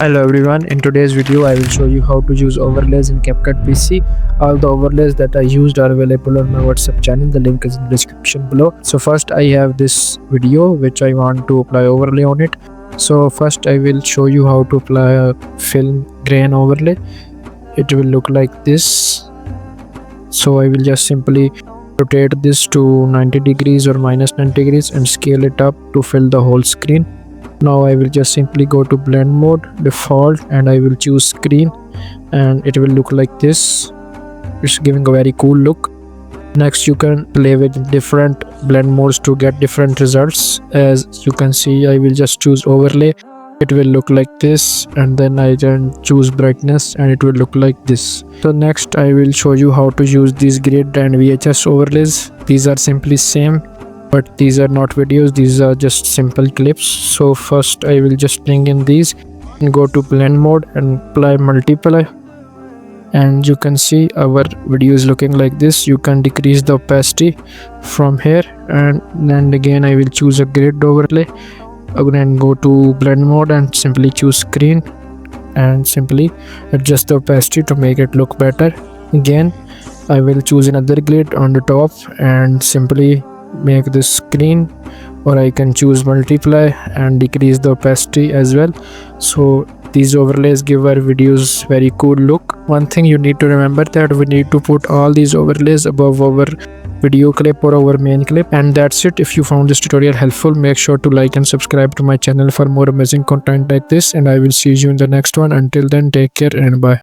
Hello everyone, in today's video I will show you how to use overlays in CapCut PC. All the overlays that I used are available on my WhatsApp channel, the link is in the description below. So first I have this video which I want to apply overlay on it. So first I will show you how to apply a film grain overlay. It will look like this. So I will just simply rotate this to 90 degrees or minus 90 degrees and scale it up to fill the whole screen. Now I will just simply go to blend mode, default, and I will choose screen, and it will look like this. It's giving a very cool look. Next you can play with different blend modes to get different results. As you can see, I will just choose overlay. It will look like this, and then I can choose brightness and it will look like this. So next I will show you how to use these grid and VHS overlays. These are simply same, but these are not videos, these are just simple clips. So first I will just bring in these and go to blend mode and apply multiply, and you can see our video is looking like this. You can decrease the opacity from here, and then again I will choose a grid overlay. Again go to blend mode and simply choose screen and simply adjust the opacity to make it look better. Again I will choose another grid on the top and simply make this screen, or I can choose multiply and decrease the opacity as well. So these overlays give our videos very cool look. One thing you need to remember that we need to put all these overlays above our video clip or our main clip, and that's it. If you found this tutorial helpful, make sure to like and subscribe to my channel for more amazing content like this, and I will see you in the next one. Until then, take care and bye.